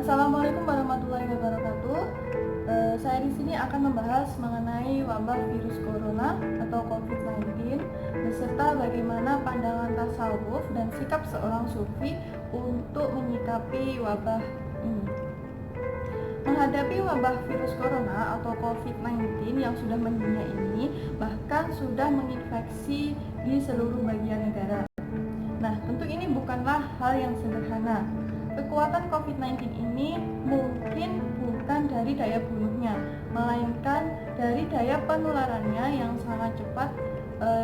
Assalamualaikum warahmatullahi wabarakatuh. Saya di sini akan membahas mengenai wabah virus corona atau COVID-19 beserta bagaimana pandangan tasawuf dan sikap seorang sufi untuk menyikapi wabah ini. Menghadapi wabah virus corona atau COVID-19 yang sudah mendunia ini bahkan sudah menginfeksi di seluruh bagian negara. Nah, tentu ini bukanlah hal yang sederhana. Kekuatan COVID-19 ini mungkin bukan dari daya bunuhnya, melainkan dari daya penularannya yang sangat cepat,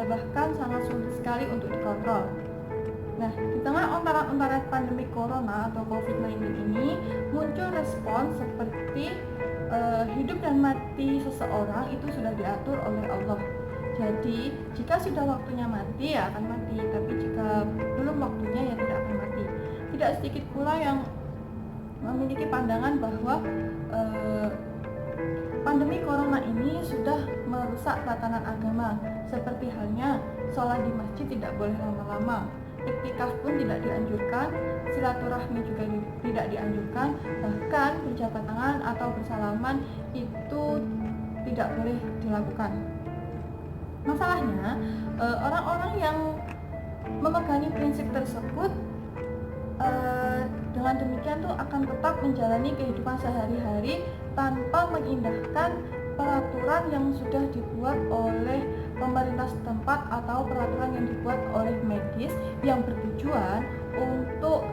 bahkan sangat sulit sekali untuk dikontrol. Nah, di tengah ontaran-ontaran pandemi corona atau COVID-19 ini muncul respon seperti hidup dan mati seseorang itu sudah diatur oleh Allah. Jadi, jika sudah waktunya mati ya akan mati, tapi jika belum waktunya ya tidak akan mati. Tidak sedikit pula yang memiliki pandangan bahwa pandemi corona ini sudah merusak tatanan agama, seperti halnya sholat di masjid tidak boleh lama-lama, iktikaf pun tidak dianjurkan, silaturahmi juga tidak dianjurkan, bahkan berjabat tangan atau bersalaman itu tidak boleh dilakukan. Masalahnya, orang-orang yang memegangi prinsip tersebut dengan demikian tuh akan tetap menjalani kehidupan sehari-hari tanpa mengindahkan peraturan yang sudah dibuat oleh pemerintah setempat atau peraturan yang dibuat oleh medis yang bertujuan untuk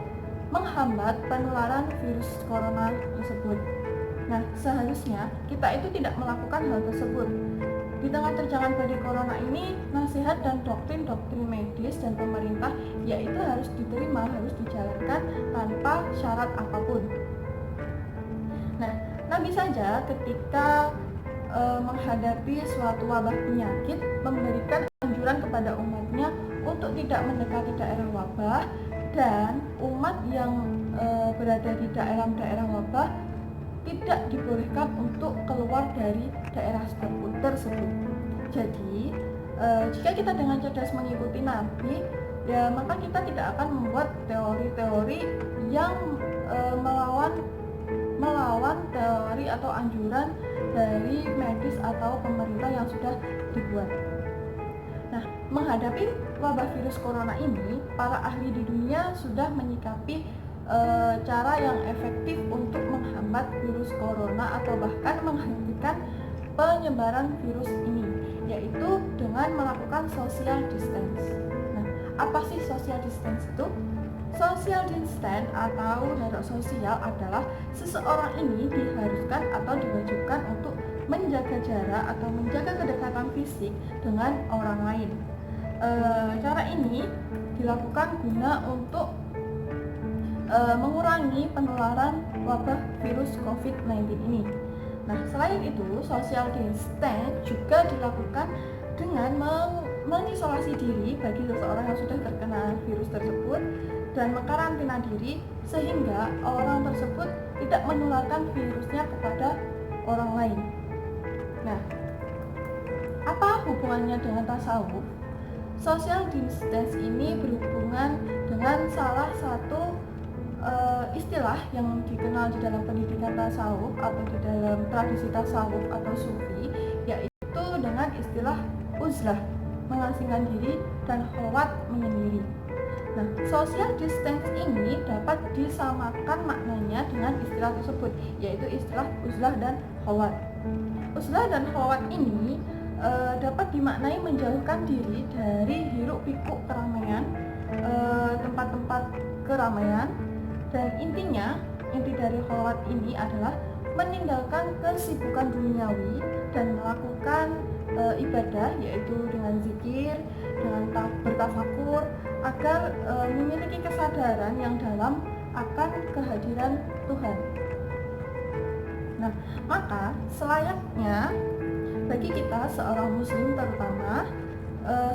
menghambat penularan virus corona tersebut. Nah, seharusnya kita itu tidak melakukan hal tersebut. Di tengah terjangan badai corona ini, nasihat dan doktrin-doktrin medis dan pemerintah yaitu harus diterima, harus dijalankan tanpa syarat apapun. Nah, Nabi saja ketika menghadapi suatu wabah penyakit memberikan anjuran kepada umatnya untuk tidak mendekati daerah wabah, dan umat yang berada di daerah wabah tidak dibolehkan untuk keluar dari daerah tersebut. Jadi, jika kita dengan cerdas mengikuti Nabi, ya maka kita tidak akan membuat teori-teori yang melawan teori atau anjuran dari medis atau pemerintah yang sudah dibuat. Nah, menghadapi wabah virus corona ini, para ahli di dunia sudah menyikapi cara yang efektif untuk menghambat virus corona atau bahkan menghentikan penyebaran virus ini, yaitu dengan melakukan social distance. Nah, apa sih social distance itu? Social distance atau jarak sosial adalah seseorang ini diharuskan atau diwajibkan untuk menjaga jarak atau menjaga kedekatan fisik dengan orang lain. Cara ini dilakukan guna untuk mengurangi penularan wabah virus COVID-19 ini. Nah, selain itu, social distance juga dilakukan dengan mengisolasi diri bagi seseorang yang sudah terkena virus tersebut dan mengkarantina diri sehingga orang tersebut tidak menularkan virusnya kepada orang lain. Nah, apa hubungannya dengan tasawuf? Social distance ini berhubungan dengan salah satu istilah yang dikenal di dalam pendidikan tasawuf atau di dalam tradisi tasawuf atau sufi, yaitu dengan istilah uzlah, mengasingkan diri, dan khalwat, menyendiri. Nah, social distance ini dapat disamakan maknanya dengan istilah tersebut, yaitu istilah uzlah dan khalwat. Uzlah dan khalwat ini dapat dimaknai menjauhkan diri dari hiruk pikuk keramaian, tempat-tempat keramaian. Dan inti dari khalwat ini adalah meninggalkan kesibukan duniawi dan melakukan ibadah, yaitu dengan zikir, dengan bertafakur, agar memiliki kesadaran yang dalam akan kehadiran Tuhan. Nah, maka selayaknya bagi kita seorang muslim terutama,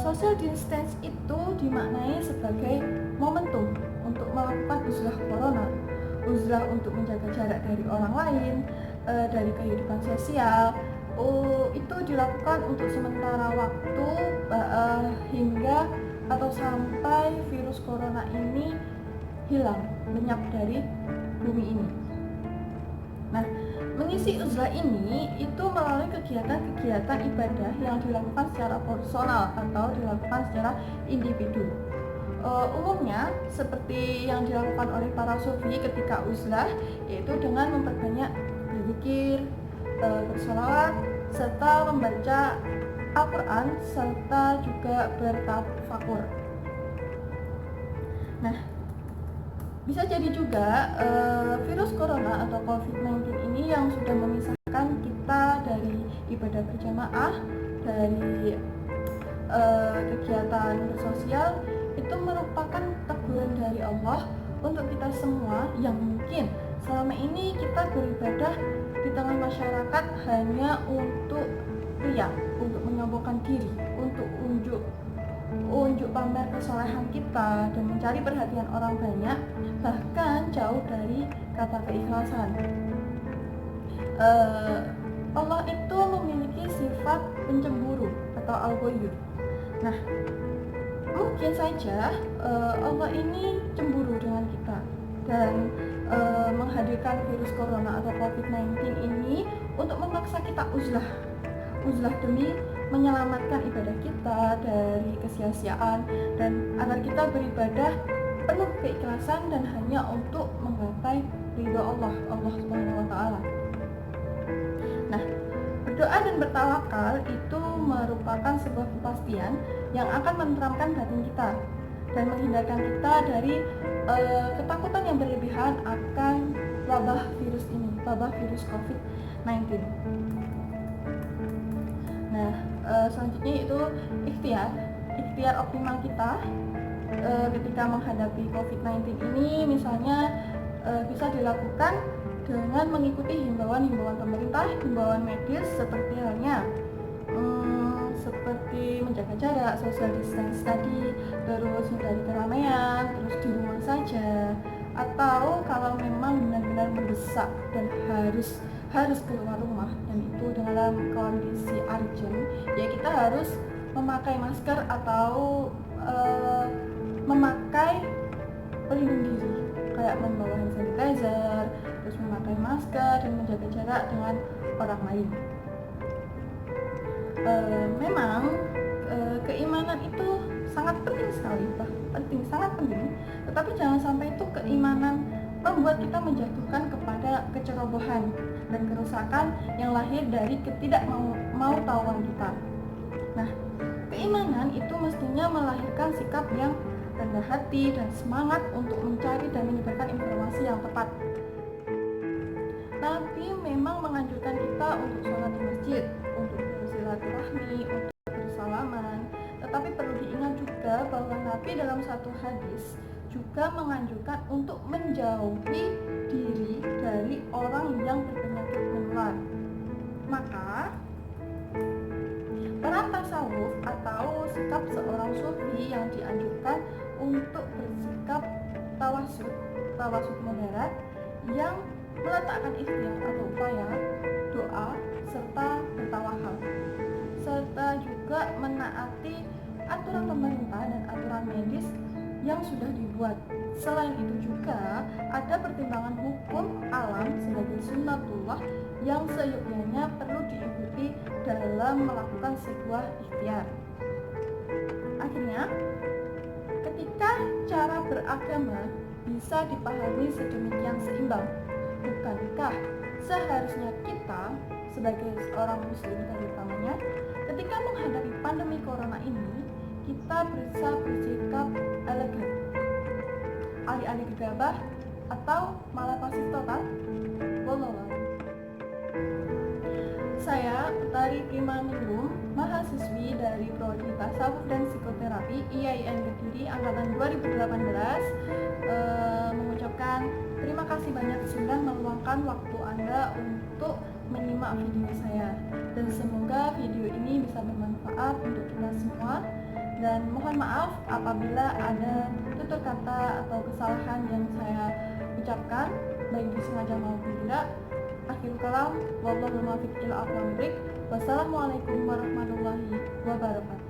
social distance itu dimaknai sebagai momentum untuk melakukan uzlah corona, uzlah untuk menjaga jarak dari orang lain, dari kehidupan sosial. Itu dilakukan untuk sementara waktu hingga atau sampai virus corona ini hilang, lenyap dari bumi ini. Nah, mengisi uzlah ini itu melalui kegiatan-kegiatan ibadah yang dilakukan secara personal atau dilakukan secara individu. Umumnya seperti yang dilakukan oleh para sufi ketika uzlah, yaitu dengan memperbanyak berzikir, bersolawat, serta membaca Al-Quran, serta juga bertafakur. Nah, bisa jadi juga virus corona atau COVID-19 ini yang sudah memisahkan kita dari ibadah berjamaah, dari kegiatan bersosial, itu merupakan teguran dari Allah untuk kita semua yang mungkin selama ini kita beribadah di tengah masyarakat hanya untuk riya, untuk menyombongkan diri, untuk unjuk pamer kesolehan kita dan mencari perhatian orang banyak, bahkan jauh dari kata keikhlasan. Allah itu memiliki sifat pencemburu atau al-ghayyur. Nah, mungkin saja Allah ini cemburu dengan kita dan menghadirkan virus corona atau COVID-19 ini untuk memaksa kita uzlah demi menyelamatkan ibadah kita dari kesia-siaan dan agar kita beribadah penuh keikhlasan dan hanya untuk menggapai ridho Allah Subhanahu wa taala. Nah, berdoa dan bertawakal itu merupakan sebuah kepastian yang akan menenteramkan batin kita dan menghindarkan kita dari ketakutan yang berlebihan akan wabah virus COVID-19. Nah, selanjutnya itu ikhtiar optimal kita ketika menghadapi COVID-19 ini, misalnya bisa dilakukan dengan mengikuti himbauan pemerintah, himbauan medis seperti halnya seperti menjaga jarak, social distance tadi, terus hindari keramaian, terus di rumah saja, atau kalau memang benar-benar mendesak dan harus keluar rumah dan itu dalam kondisi urgent, ya kita harus memakai masker atau memakai pelindung diri kayak membawa hand sanitizer, terus memakai masker dan menjaga jarak dengan orang lain. Memang keimanan itu sangat penting sekali, sangat penting, tetapi jangan sampai itu keimanan membuat kita menjatuhkan kepada kecerobohan dan kerusakan yang lahir dari ketidakmau-tahuan kita. Nah, keimanan itu mestinya melahirkan sikap yang rendah hati dan semangat untuk mencari dan menyebarkan informasi yang tepat. Nabi memang menganjurkan kita untuk sholat di masjid, untuk bersilaturahmi, untuk bersalaman. Tetapi perlu diingat juga bahwa Nabi dalam satu hadis juga menganjurkan untuk menjauhi diri dari orang yang berpenyakit menular. Maka peran tasawuf atau sikap seorang sufi yang dianjurkan untuk bersikap tawasud moderat yang meletakkan ikhtiar atau upaya, doa, serta bertawakal, serta juga menaati aturan pemerintah dan aturan medis yang sudah dibuat. Selain itu juga ada pertimbangan hukum alam sebagai sunnatullah yang seyogyanya perlu diikuti dalam melakukan sebuah ikhtiar. Akhirnya, ketika cara beragama bisa dipahami sedemikian seimbang, bukankah seharusnya kita sebagai seorang muslim terutamanya ketika menghadapi pandemi corona ini kita bisa bersikap elegan, alih-alih gegabah atau malah pasif total? Wallahu a'lam. Saya Utari Primaningrum, mahasiswi dari Prodi Tasawuf dan Psikoterapi IAIN Kediri angkatan 2018, mengucapkan terima kasih banyak sudah meluangkan waktu Anda untuk menyimak video saya, dan semoga video ini bisa bermanfaat untuk kita semua. Dan mohon maaf apabila ada tutur kata atau kesalahan yang saya ucapkan, baik disengaja maupun tidak. Akhirul kalam, wallahul muwaffiq ila aqwamit thoriq. Wassalamualaikum warahmatullahi wabarakatuh.